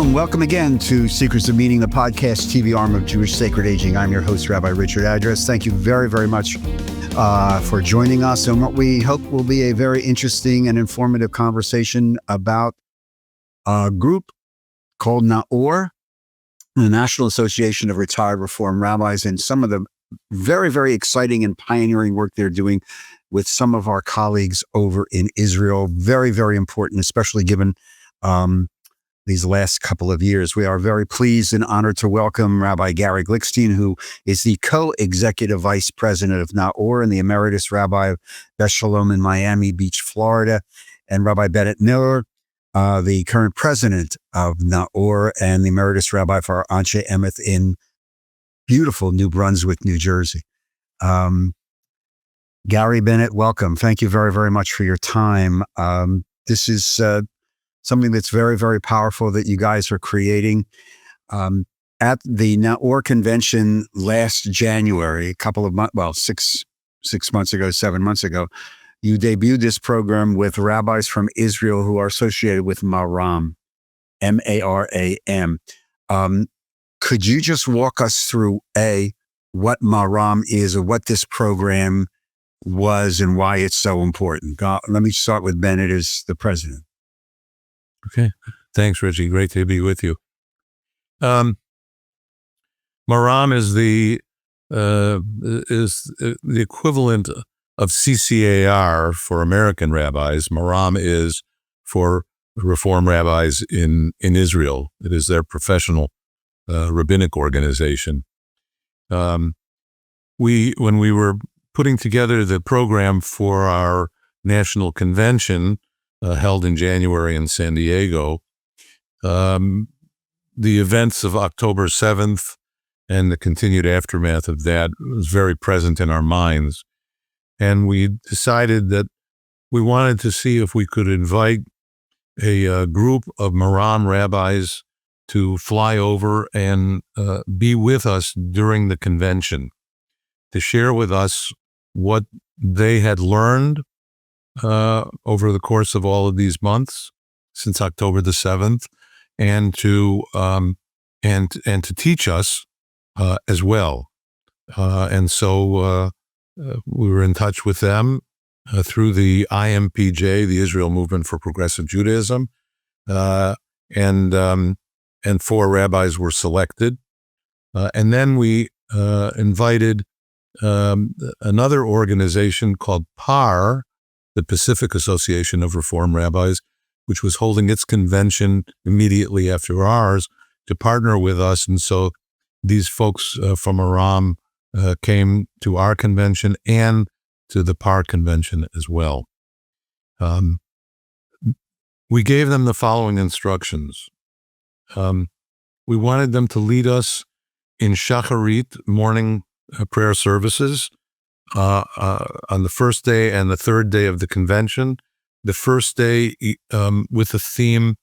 and welcome again to Secrets of Meaning, the podcast TV arm of Jewish Sacred Aging. I'm your host, Rabbi Richard Address. Thank you very, very much for joining us on what we hope will be a very interesting and informative conversation about a group called NAORRR, the National Association of Retired Reform Rabbis, and some of the very, very exciting and pioneering work they're doing with some of our colleagues over in Israel. Very, very important, especially given these last couple of years. We are very pleased and honored to welcome Rabbi Gary Glickstein, who is the co-executive vice president of NAORRR and the emeritus rabbi of Beth Shalom in Miami Beach, Florida, and Rabbi Bennett, the current president of NAORRR and the emeritus rabbi for Anshe Emeth in beautiful New Brunswick, New Jersey. Gary, Bennett, welcome. Thank you very, very much for your time. This is something that's very, very powerful that you guys are creating. At the NAORRR convention last January, a couple of months, well, 7 months ago, you debuted this program with rabbis from Israel who are associated with Maram, M-A-R-A-M. Could you just walk us through, what Maram is, or what this program was and why it's so important? Let me start with Bennett as the president. Okay. Thanks, Richie. Great to be with you. Maram is the equivalent of CCAR for American rabbis. Maram is for Reform rabbis in Israel. It is their professional rabbinic organization. When we were putting together the program for our national convention, held in January in San Diego, the events of October 7th and the continued aftermath of that was very present in our minds. And we decided that we wanted to see if we could invite a group of Maram rabbis to fly over and be with us during the convention, to share with us what they had learned over the course of all of these months since October the 7th, and to teach us as well. And so we were in touch with them through the IMPJ, the Israel Movement for Progressive Judaism, and 4 rabbis were selected. And then we invited another organization called PAR, the Pacific Association of Reform Rabbis, which was holding its convention immediately after ours, to partner with us. And so these folks from Maram came to our convention and to the PAR convention as well. We gave them the following instructions. We wanted them to lead us in Shacharit morning prayer services on the first day and the third day of the convention. The first day with the theme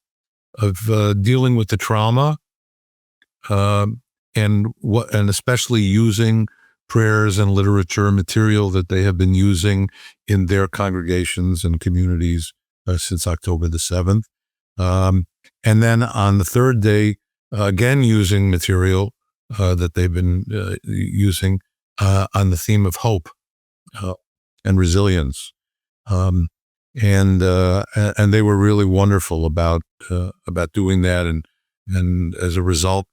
of dealing with the trauma, and especially using prayers and literature material that they have been using in their congregations and communities since October the 7th. And then on the third day, again using material that they've been using on the theme of hope and resilience, and they were really wonderful about doing that, and as a result,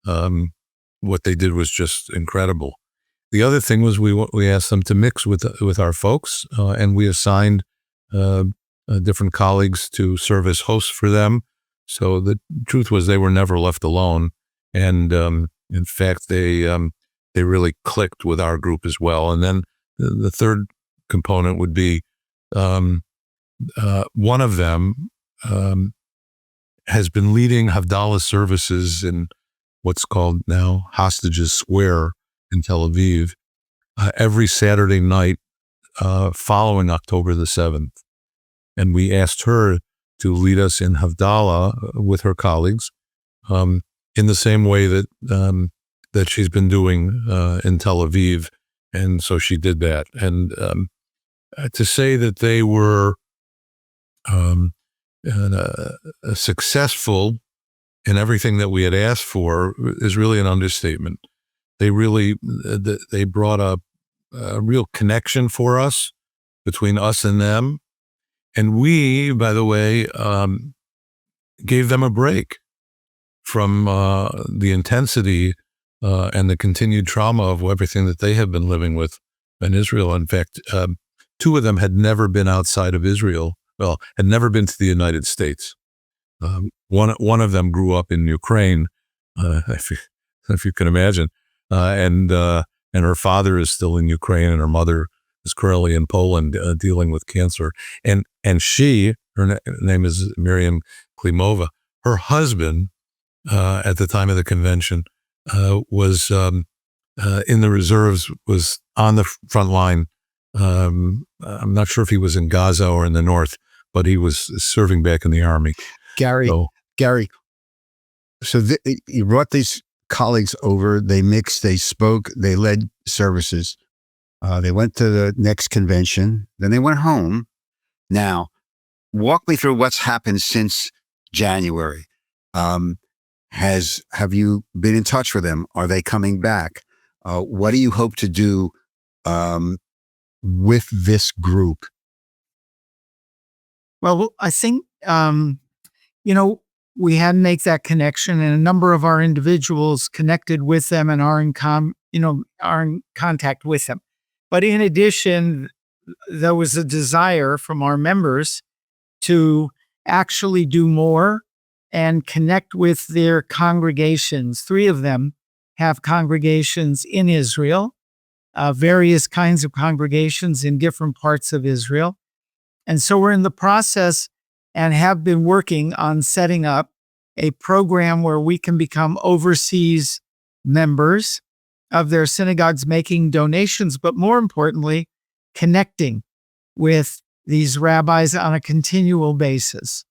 what they did was just incredible. The other thing was we asked them to mix with our folks, and we assigned different colleagues to serve as hosts for them. So the truth was they were never left alone, and in fact they really clicked with our group as well. And then the third component would be one of them has been leading Havdalah services in what's called now Hostages Square in Tel Aviv every Saturday night following October the 7th. And we asked her to lead us in Havdalah with her colleagues in the same way that she's been doing in Tel Aviv. And so she did that. And to say that they were successful and everything that we had asked for is really an understatement. They brought a real connection for us, between us and them. And we, by the way, gave them a break from the intensity and the continued trauma of everything that they have been living with in Israel. In fact, two of them had never been outside of Israel, had never been to the United States. One of them grew up in Ukraine, if you can imagine, and her father is still in Ukraine, and her mother is currently in Poland dealing with cancer. And her name is Miriam Klimova. Her husband, at the time of the convention, was in the reserves, was on the front line. I'm not sure if he was in Gaza or in the north, but he was serving back in the army. Gary, so you brought these colleagues over, they mixed, they spoke, they led services. They went to the next convention, then they went home. Now, walk me through what's happened since January. Have you been in touch with them? Are they coming back? What do you hope to do with this group? Well, I think, we had to make that connection, and a number of our individuals connected with them and are in contact with them. But in addition, there was a desire from our members to actually do more and connect with their congregations. 3 of them have congregations in Israel, various kinds of congregations in different parts of Israel. And so we're in the process and have been working on setting up a program where we can become overseas members of their synagogues, making donations, but more importantly, connecting with these rabbis on a continual basis.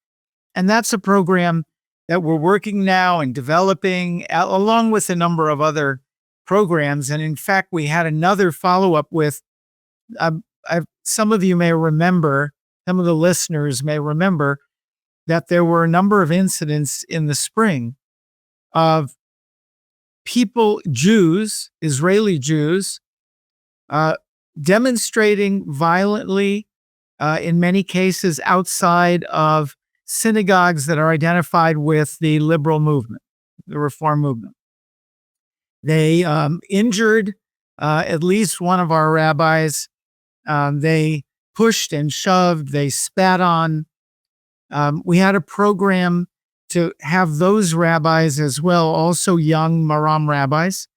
And that's a program that we're working now and developing, along with a number of other programs. And in fact, we had another follow-up with, some of you may remember, some of the listeners may remember that there were a number of incidents in the spring of people, Jews, Israeli Jews, demonstrating violently, in many cases outside of synagogues that are identified with the liberal movement, the Reform movement. They injured at least one of our rabbis. They pushed and shoved, they spat on. We had a program to have those rabbis as well, also young Maram rabbis,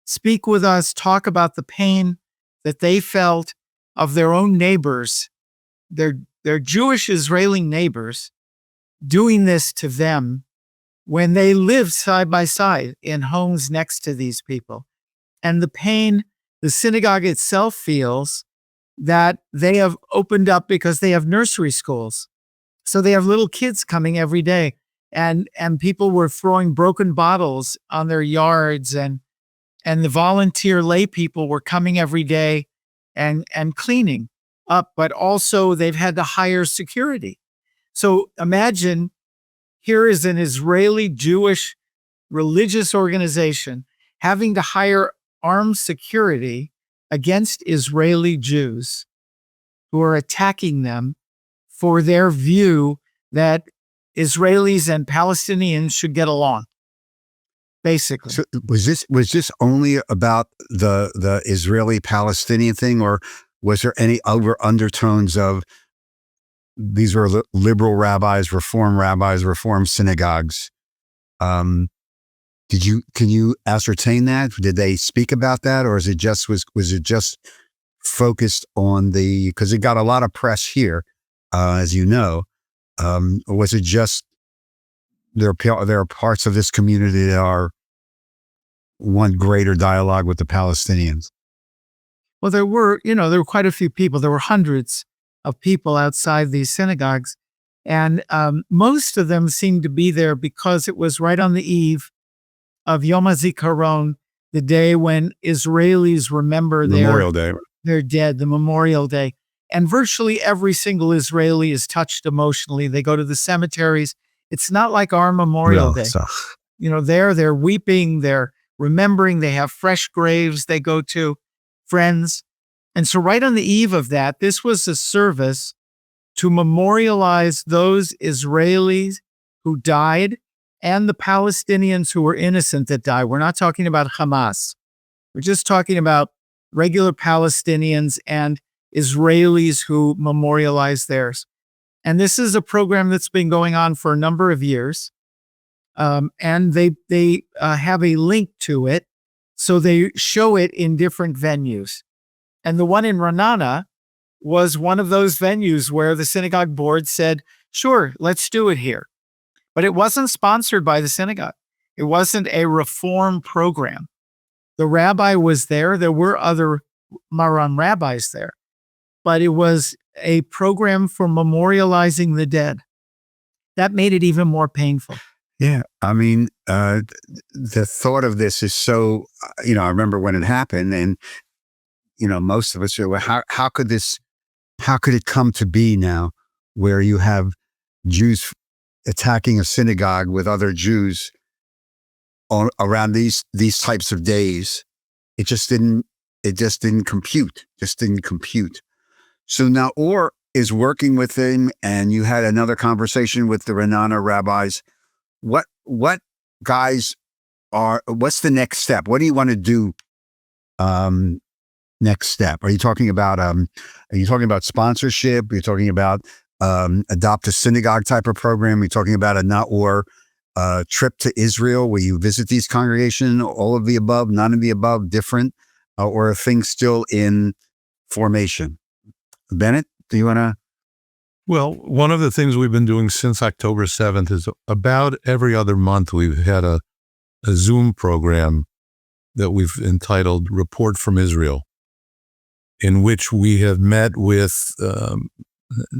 speak with us, talk about the pain that they felt of their own neighbors, their Jewish Israeli neighbors, doing this to them when they lived side by side in homes next to these people. And the pain the synagogue itself feels that they have opened up because they have nursery schools. So they have little kids coming every day, and people were throwing broken bottles on their yards, and the volunteer lay people were coming every day and cleaning up, but also they've had to hire security. So imagine, here is an Israeli Jewish religious organization having to hire armed security against Israeli Jews who are attacking them for their view that Israelis and Palestinians should get along, basically. So was this only about the Israeli-Palestinian thing, or was there any other undertones of these were liberal rabbis, reform synagogues? Can you ascertain that? Did they speak about that, or was it just focused on because it got a lot of press here, as you know, or was it just there are parts of this community that are one greater dialogue with the Palestinians? Well, there were quite a few people. There were hundreds of people outside these synagogues, and most of them seemed to be there because it was right on the eve of Yom HaZikaron, the day when Israelis remember their dead, the Memorial Day. And virtually every single Israeli is touched emotionally. They go to the cemeteries. It's not like our Memorial Well, Day. so They're weeping, they're remembering, they have fresh graves they go to, friends. And so right on the eve of that, this was a service to memorialize those Israelis who died and the Palestinians who were innocent that died. We're not talking about Hamas. We're just talking about regular Palestinians and Israelis who memorialize theirs. And this is a program that's been going on for a number of years. And they have a link to it. So they show it in different venues. And the one in Ra'anana was one of those venues where the synagogue board said, sure, let's do it here. But it wasn't sponsored by the synagogue. It wasn't a reform program. The rabbi was there. There were other Maram rabbis there. But it was a program for memorializing the dead. That made it even more painful. yeah, I mean, the thought of this is so, I remember when it happened, and, most of us are, well, how could it come to be now where you have Jews attacking a synagogue with other Jews around these types of days? It just didn't compute. So now NAORRR is working with him, and you had another conversation with the Ra'anana rabbis. What guys what's the next step? What do you want to do? Next step. Are you talking about sponsorship? Are you talking about adopt a synagogue type of program? Are you talking about a NAORRR trip to Israel where you visit these congregations? All of the above, none of the above, different, or are things still in formation? Bennett, do you want to? Well, one of the things we've been doing since October 7th is about every other month we've had a Zoom program that we've entitled Report from Israel, in which we have met with,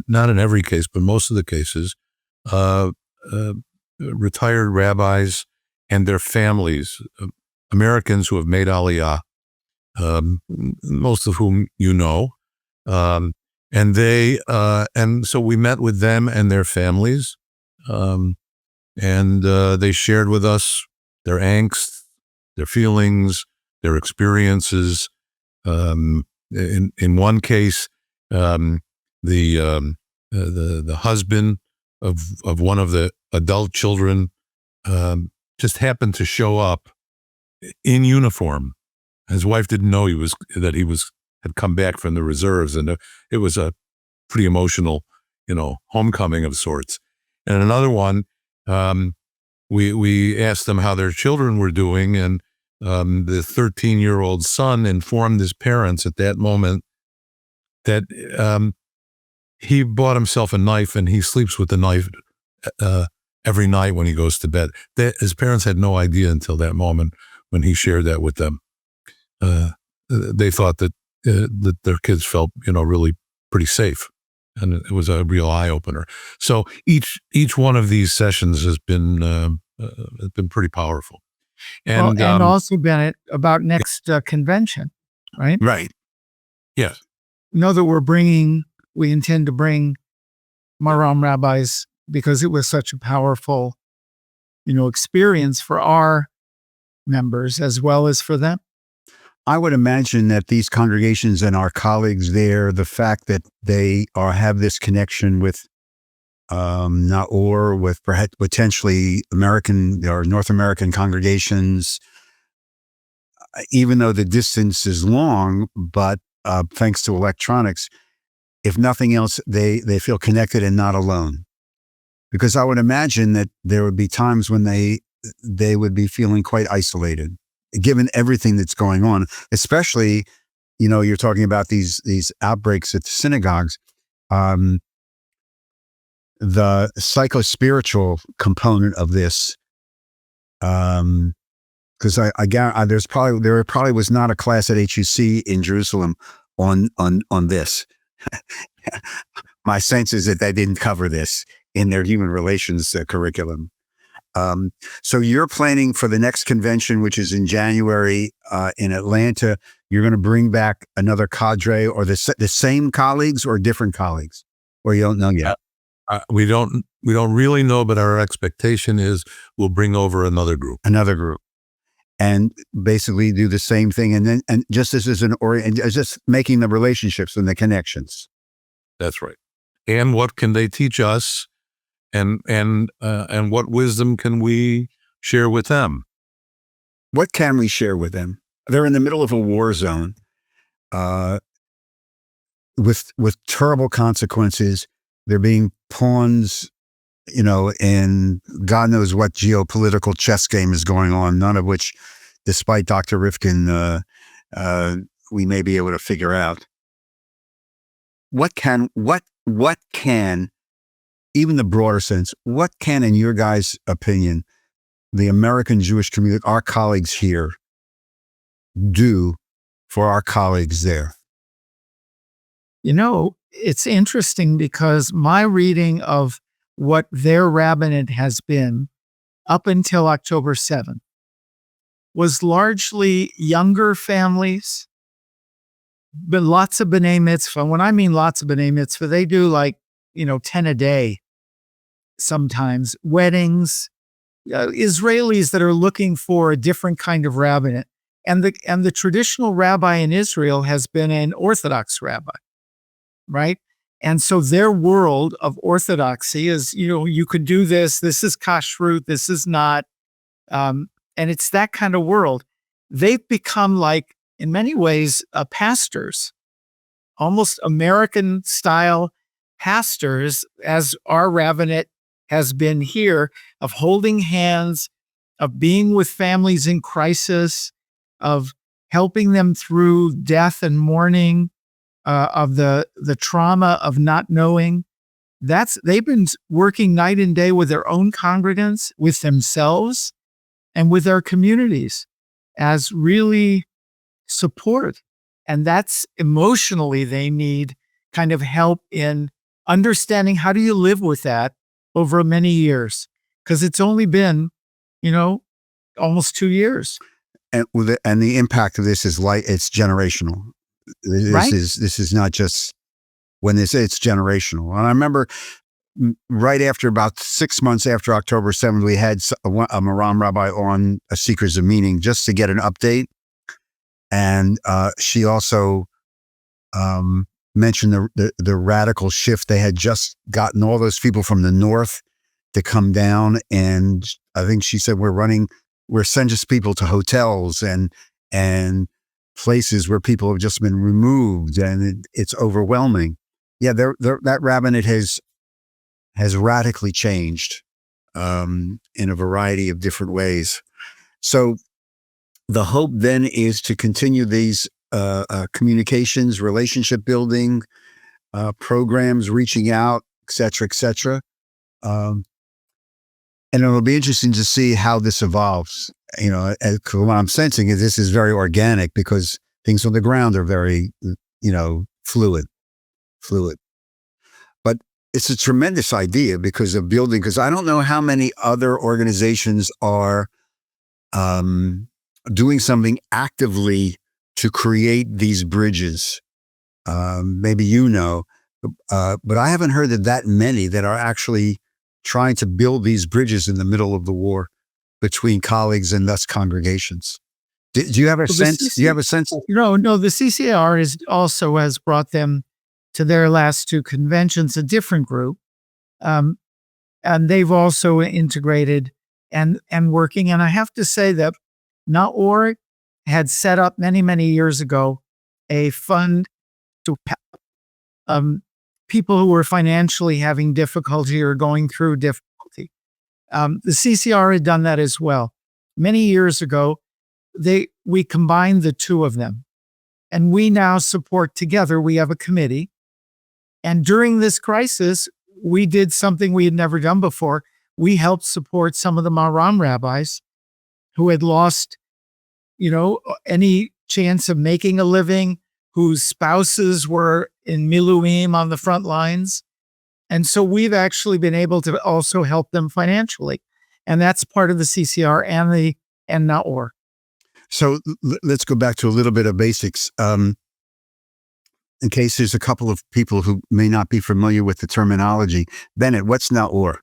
not in every case, but most of the cases, retired rabbis and their families, Americans who have made Aliyah, most of whom you know. And so we met with them and their families, and they shared with us their angst, their feelings, their experiences. In one case, the husband of one of the adult children just happened to show up in uniform. His wife didn't know had come back from the reserves, and it was a pretty emotional, homecoming of sorts. And another one, we asked them how their children were doing, and the 13-year-old son informed his parents at that moment that he bought himself a knife, and he sleeps with the knife every night when he goes to bed. His parents had no idea until that moment when he shared that with them. They thought that their kids felt, really pretty safe, and it was a real eye opener. So each one of these sessions has been pretty powerful. And also, Bennett, about next convention, right? Right. Yes. Know that we intend to bring Maram rabbis because it was such a powerful, experience for our members as well as for them. I would imagine that these congregations and our colleagues there, the fact that they have this connection with NAORRR, with perhaps potentially American or North American congregations, even though the distance is long, but thanks to electronics, if nothing else, they feel connected and not alone. Because I would imagine that there would be times when they would be feeling quite isolated, given everything that's going on, especially, you're talking about these outbreaks at the synagogues. The psycho-spiritual component of this, because there probably was not a class at HUC in Jerusalem on this. My sense is that they didn't cover this in their human relations curriculum. So you're planning for the next convention, which is in January in Atlanta. You're going to bring back another cadre, or the same colleagues or different colleagues, or you don't know yet? We don't really know, but our expectation is we'll bring over another group. And basically do the same thing. And just this is just making the relationships and the connections. That's right. And what can they teach us? And what wisdom can we share with them? What can we share with them? They're in the middle of a war zone, with terrible consequences. They're being pawns, and God knows what geopolitical chess game is going on, none of which, despite Dr. Rifkin, we may be able to figure out. What can, even the broader sense, what can, in your guys' opinion, the American Jewish community, our colleagues here, do for our colleagues there? It's interesting because my reading of what their rabbinate has been up until October 7th was largely younger families, but lots of B'nai Mitzvah. When I mean lots of B'nai Mitzvah, they do 10 a day sometimes, weddings, Israelis that are looking for a different kind of rabbinate. And the traditional rabbi in Israel has been an Orthodox rabbi, right? And so their world of orthodoxy is, you could do this. This is kashrut. This is not. And it's that kind of world. They've become in many ways, pastors, almost American style pastors, as our rabbinate has been here, of holding hands, of being with families in crisis, of helping them through death and mourning, of the trauma of not knowing. They've been working night and day with their own congregants, with themselves, and with their communities as really support. And that's emotionally, they need kind of help in understanding how do you live with that over many years? Because it's only been, almost 2 years. And the impact of this is it's generational. This is not just when it's generational. And I remember right after about 6 months after October 7th, we had a Maram rabbi on A Seekers of Meaning just to get an update. And she also mentioned the radical shift. They had just gotten all those people from the north to come down. And I think she said, we're sending people to hotels and places where people have just been removed, and it's overwhelming. Yeah, that rabbinate has radically changed in a variety of different ways. So the hope then is to continue these communications, relationship building programs, reaching out, et cetera, and it'll be interesting to see how this evolves. What I'm sensing is this is very organic because things on the ground are very, fluid. But it's a tremendous idea because I don't know how many other organizations are doing something actively to create these bridges. Maybe but I haven't heard that many that are actually trying to build these bridges in the middle of the war between colleagues and thus congregations. Do you have a sense? No, the CCAR also has brought them to their last two conventions, a different group. And they've also integrated and working. And I have to say that NAORRR had set up many, many years ago a fund to help people who were financially having difficulty or going through difficulty. The CCR had done that as well. Many years ago, we combined the two of them. And we now support together. We have a committee. And during this crisis, we did something we had never done before. We helped support some of the Maram rabbis who had lost, any chance of making a living, whose spouses were in Miluim on the front lines. And so we've actually been able to also help them financially. And that's part of the CCR and NAORRR. So let's go back to a little bit of basics. in case there's a couple of people who may not be familiar with the terminology. Bennett, what's NAORRR?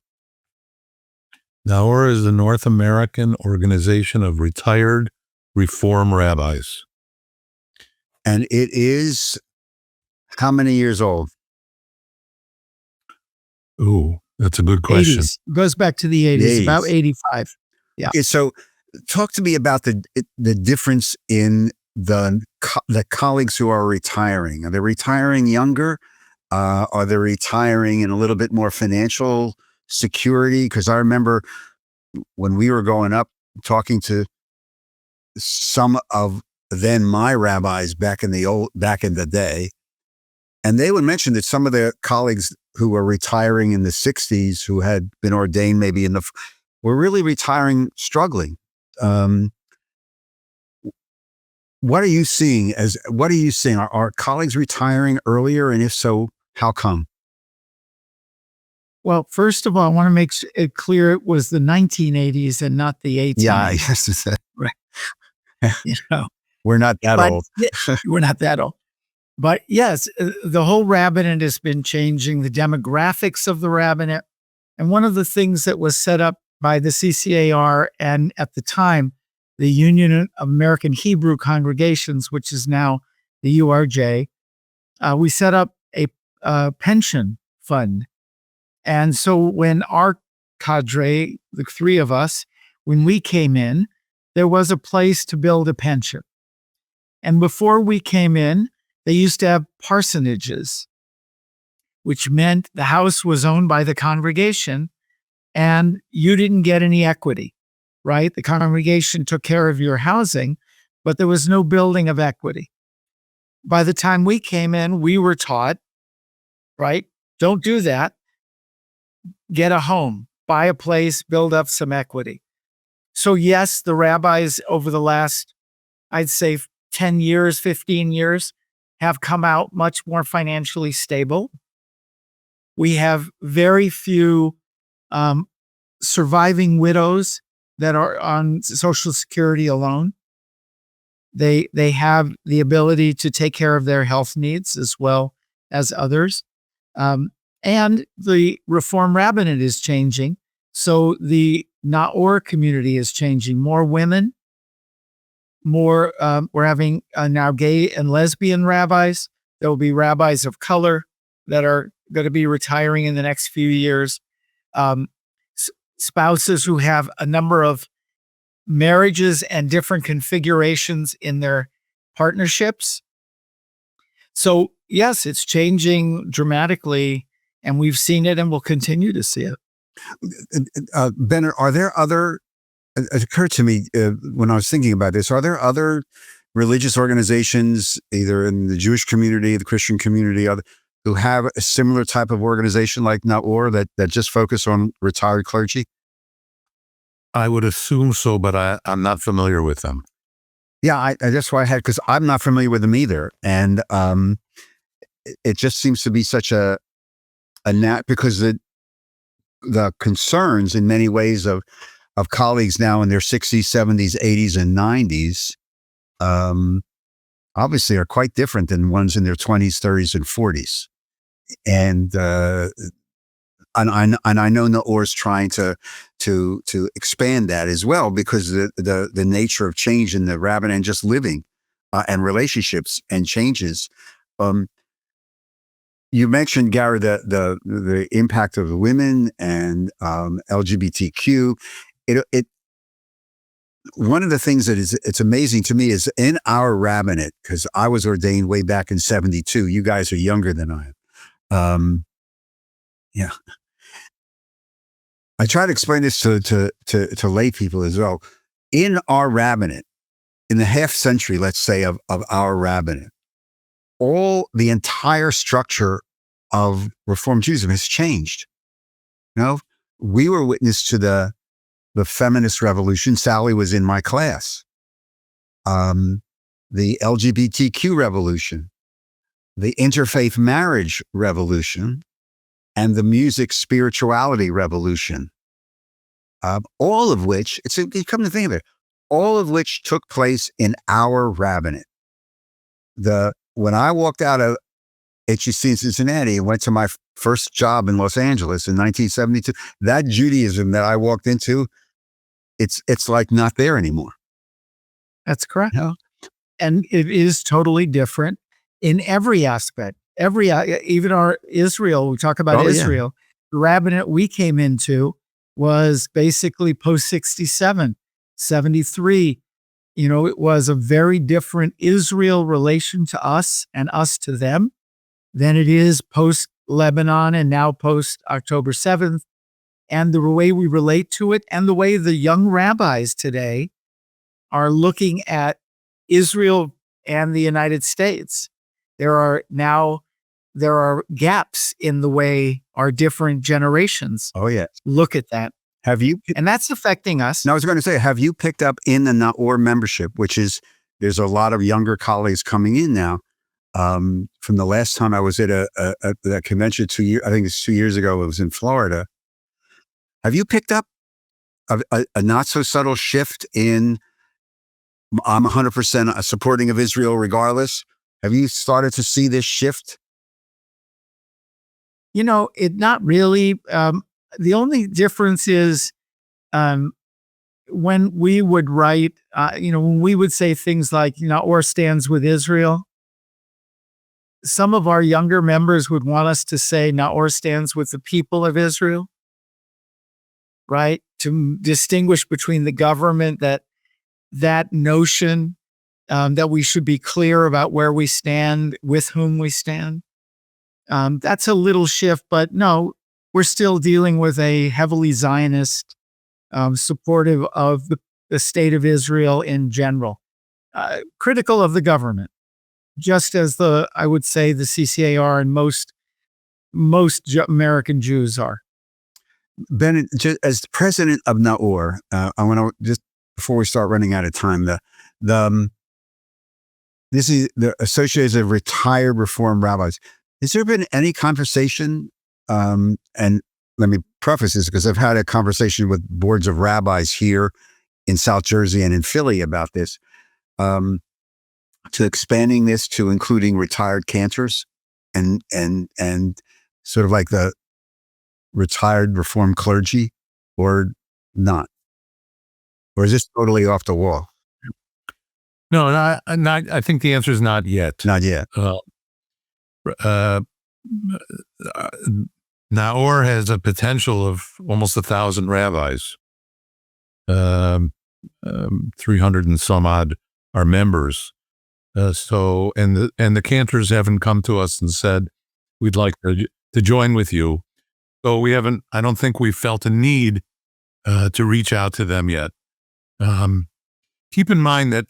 NAORRR is the North American Organization of Retired Reform Rabbis. And it is how many years old? Ooh, that's a good question. 80s. Goes back to the 80s, about 85. Yeah. Okay, so talk to me about the difference in the colleagues who are retiring. Are they retiring younger? Are they retiring in a little bit more financial security? Because I remember when we were growing up talking to some of then my rabbis back in the day, and they would mention that some of their colleagues who were retiring in the 60s, who had been ordained maybe were really retiring struggling. What are you seeing? Are colleagues retiring earlier? And if so, how come? Well, first of all, I want to make it clear it was the 1980s and not the 80s. Yeah, yes. Right. We're not that old. We're not that old. But yes, the whole rabbinate has been changing, the demographics of the rabbinate. And one of the things that was set up by the CCAR and at the time, the Union of American Hebrew Congregations, which is now the URJ, we set up a pension fund. And so when our cadre, the three of us, when we came in, there was a place to build a pension. And before we came in, they used to have parsonages, which meant the house was owned by the congregation and you didn't get any equity, right? The congregation took care of your housing, but there was no building of equity. By the time we came in, we were taught, right? Don't do that. Get a home, buy a place, build up some equity. So yes, the rabbis over the last, I'd say 10 years, 15 years, have come out much more financially stable. We have very few surviving widows that are on Social Security alone. They have the ability to take care of their health needs as well as others. And the Reform Rabbinate is changing. So the NAORRR community is changing. More women, we're having now gay and lesbian rabbis. There will be rabbis of color that are going to be retiring in the next few years. Spouses who have a number of marriages and different configurations in their partnerships. So yes, it's changing dramatically, and we've seen it and we'll continue to see it. Bennett, are there other, it occurred to me when I was thinking about this, are there other religious organizations, either in the Jewish community, the Christian community, who have a similar type of organization like NAORRR that just focus on retired clergy? I would assume so, but I'm not familiar with them. Yeah, that's why I had, because I'm not familiar with them either. And it just seems to be such a because the concerns in many ways of colleagues now in their 60s, 70s, 80s, and 90s obviously are quite different than ones in their 20s, 30s, and 40s. And I know NAORRR is trying to expand that as well, because the nature of change in the rabbinate and just living and relationships and changes. You mentioned, Gary, the impact of the women and LGBTQ. One of the things that it's amazing to me is in our rabbinate, because I was ordained way back in 72. You guys are younger than I am. Yeah. I try to explain this to lay people as well. In our rabbinate, in the half century, let's say, of our rabbinate, the entire structure of Reform Judaism has changed. You know, we were witness to the feminist revolution. Sally was in my class. The LGBTQ revolution, the interfaith marriage revolution, and the music spirituality revolution. All of which, you come to think of it, all of which took place in our rabbinate. When I walked out of HEC in Cincinnati and went to my first job in Los Angeles in 1972. That Judaism that I walked into, it's like not there anymore. That's correct. You know? And it is totally different in every aspect. Even our Israel, we talk about Oh, yeah. Israel, the rabbinate we came into was basically post 67, 73. It was a very different Israel relation to us and us to them than it is post Lebanon and now post October 7th. And the way we relate to it and the way the young rabbis today are looking at Israel and the United States. There are gaps in the way our different generations Oh, yeah. look at that. Have you? And that's affecting us. No, I was going to say, have you picked up in the NAORRR membership, which is, there's a lot of younger colleagues coming in now. From the last time I was at a convention I think it's 2 years ago, it was in Florida. Have you picked up a not so subtle shift in, I'm 100% supporting of Israel regardless? Have you started to see this shift? It not really. The only difference is when we would write, when we would say things like, NAORRR stands with Israel, some of our younger members would want us to say NAORRR stands with the people of Israel, right? To distinguish between the government, that notion that we should be clear about where we stand, with whom we stand. That's a little shift, but no, we're still dealing with a heavily Zionist, supportive of the state of Israel in general, critical of the government, just as I would say the CCAR and most American Jews are. Bennett, as the president of NAORRR, I want to just, before we start running out of time, this is the Association of Retired Reform Rabbis. Has there been any conversation, and let me preface this because I've had a conversation with boards of rabbis here in South Jersey and in Philly about this, to expanding this to including retired cantors and sort of like the retired Reformed clergy, or not? Or is this totally off the wall? No, I think the answer is not yet. Not yet. NAORRR has a potential of almost 1,000 rabbis. 300 and some odd are members. And the cantors haven't come to us and said, we'd like to join with you. So I don't think we've felt a need to reach out to them yet. Keep in mind that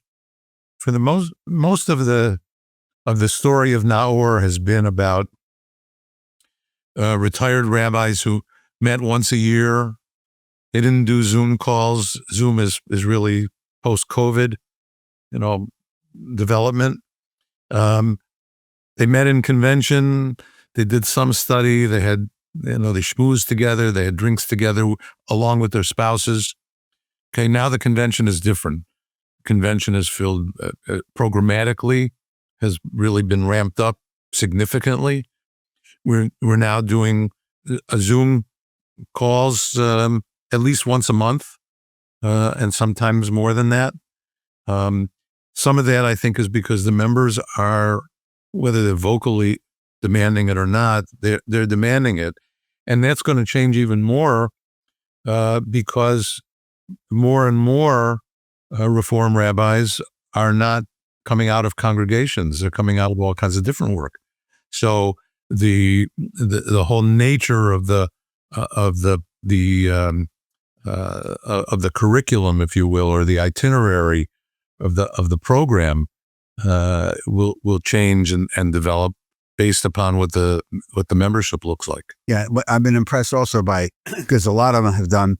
for the most of the story of NAORRR has been about retired rabbis who met once a year. They didn't do Zoom calls. Zoom is really post-COVID, development. They met in convention. They did some study. They had, they schmoozed together. They had drinks together along with their spouses. Okay, now the convention is different. Convention is filled programmatically, has really been ramped up significantly. We're now doing a Zoom calls at least once a month, and sometimes more than that. Some of that I think is because the members are, whether they're vocally demanding it or not, they're demanding it, and that's going to change even more because more and more Reform rabbis are not coming out of congregations; they're coming out of all kinds of different work. So the whole nature of the curriculum, if you will, or the itinerary of the program will change and develop based upon what the membership looks like. Yeah, but I've been impressed also because a lot of them have done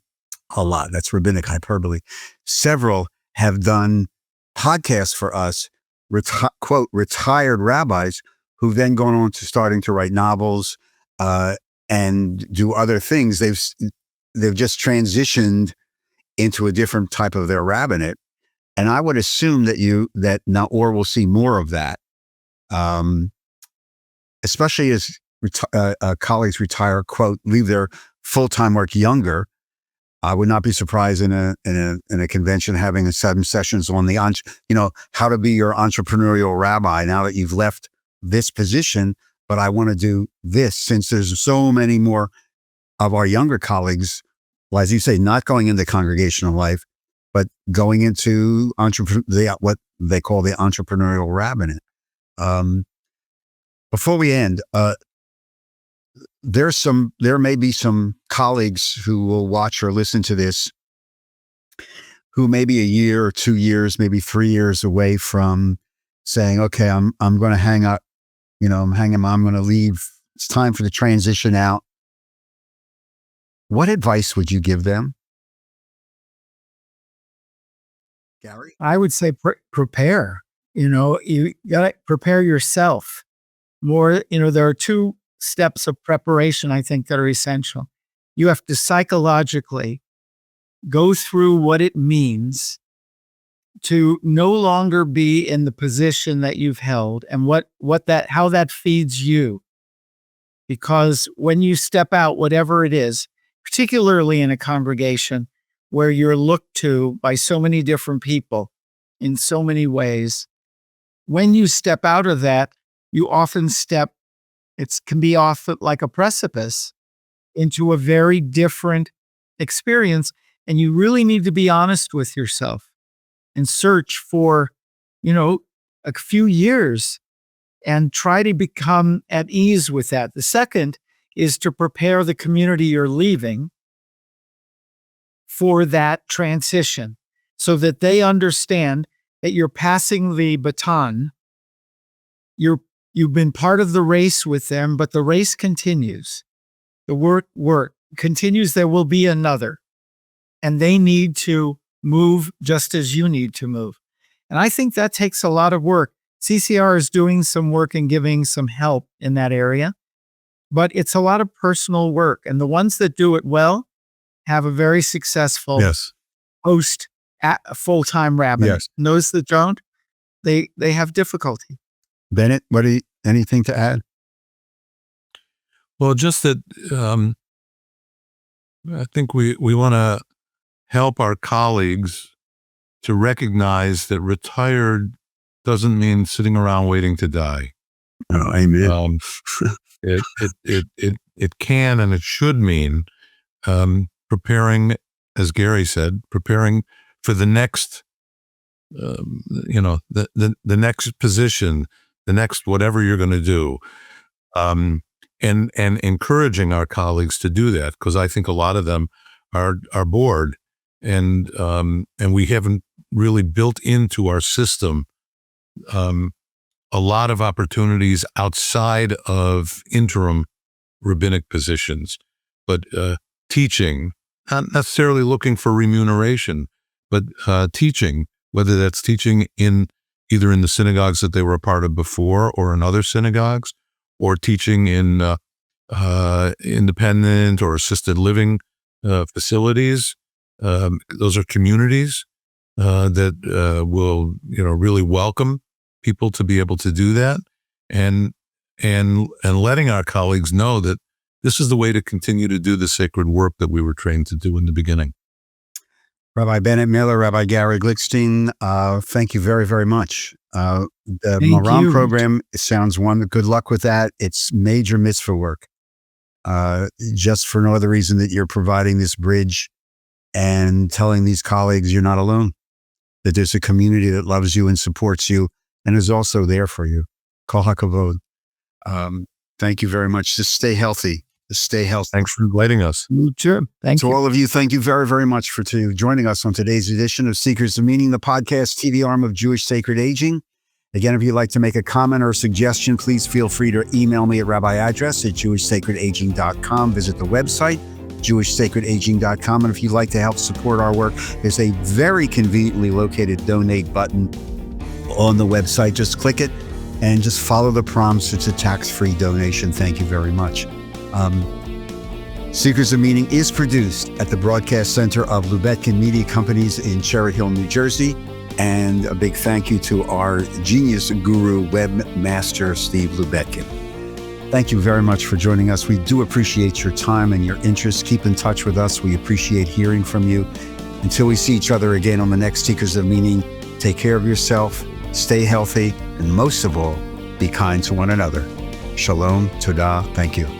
that's rabbinic hyperbole. Several have done podcasts for us, quote, retired rabbis who've then gone on to starting to write novels and do other things. They've just transitioned into a different type of their rabbinate. And I would assume that NAORRR will see more of that. especially as colleagues retire, quote, leave their full-time work younger. I would not be surprised in a convention having 7 sessions on the how to be your entrepreneurial rabbi now that you've left this position, but I want to do this, since there's so many more of our younger colleagues, well, as you say, not going into congregational life, but going into what they call the entrepreneurial rabbinate. Before we end, there may be some colleagues who will watch or listen to this who may be a year or 2 years, maybe 3 years away from saying, okay, I'm going to hang up, I'm going to leave. It's time for the transition out. What advice would you give them? Gary? I would say prepare. You got to prepare yourself more. There are 2 steps of preparation, I think, that are essential. You have to psychologically go through what it means to no longer be in the position that you've held, and how that feeds you. Because when you step out, whatever it is, particularly in a congregation where you're looked to by so many different people in so many ways, when you step out of that, you often can be off like a precipice into a very different experience. And you really need to be honest with yourself and search for, a few years and try to become at ease with that. The second is to prepare the community you're leaving for that transition so that they understand that you're passing the baton. You've been part of the race with them, but the race continues. The work continues. There will be another. And they need to move just as you need to move. And I think that takes a lot of work. CCR is doing some work and giving some help in that area, but it's a lot of personal work. And the ones that do it well have a very successful post full-time rabbinate. Yes. And those that don't, they have difficulty. Bennett, anything to add? Well, just that I think we want to help our colleagues to recognize that retired doesn't mean sitting around waiting to die. Oh, amen. It can and it should mean preparing, as Gary said, preparing for the next, the next position, the next whatever you're going to do, and encouraging our colleagues to do that, because I think a lot of them are bored, and we haven't really built into our system a lot of opportunities outside of interim rabbinic positions, but teaching, not necessarily looking for remuneration, but teaching, whether that's teaching either in the synagogues that they were a part of before or in other synagogues, or teaching in independent or assisted living facilities. Those are communities that will, really welcome people to be able to do that, and letting our colleagues know that this is the way to continue to do the sacred work that we were trained to do in the beginning. Rabbi Bennett Miller, Rabbi Gary Glickstein, thank you very, very much. The Maram program sounds wonderful. Good luck with that. It's major mitzvah work. Just for no other reason that you're providing this bridge and telling these colleagues you're not alone, that there's a community that loves you and supports you and is also there for you. Kol hakavod. Thank you very much. Just stay healthy. Thanks for inviting us. Sure. Thank you. To all of you, thank you very, very much for joining us on today's edition of Seekers of Meaning, the podcast TV arm of Jewish Sacred Aging. Again, if you'd like to make a comment or suggestion, please feel free to email me at rabbiaddress@jewishsacredaging.com. Visit the website, jewishsacredaging.com. And if you'd like to help support our work, there's a very conveniently located donate button on the website. Just click it and just follow the prompts. It's a tax-free donation. Thank you very much. Seekers of Meaning is produced at the Broadcast Center of Lubetkin Media Companies in Cherry Hill, New Jersey. And a big thank you to our genius guru webmaster, Steve Lubetkin. Thank you very much for joining us. We do appreciate your time and your interest. Keep in touch with us. We appreciate hearing from you. Until we see each other again on the next Seekers of Meaning, take care of yourself, stay healthy, and most of all, be kind to one another. Shalom, Todah, thank you.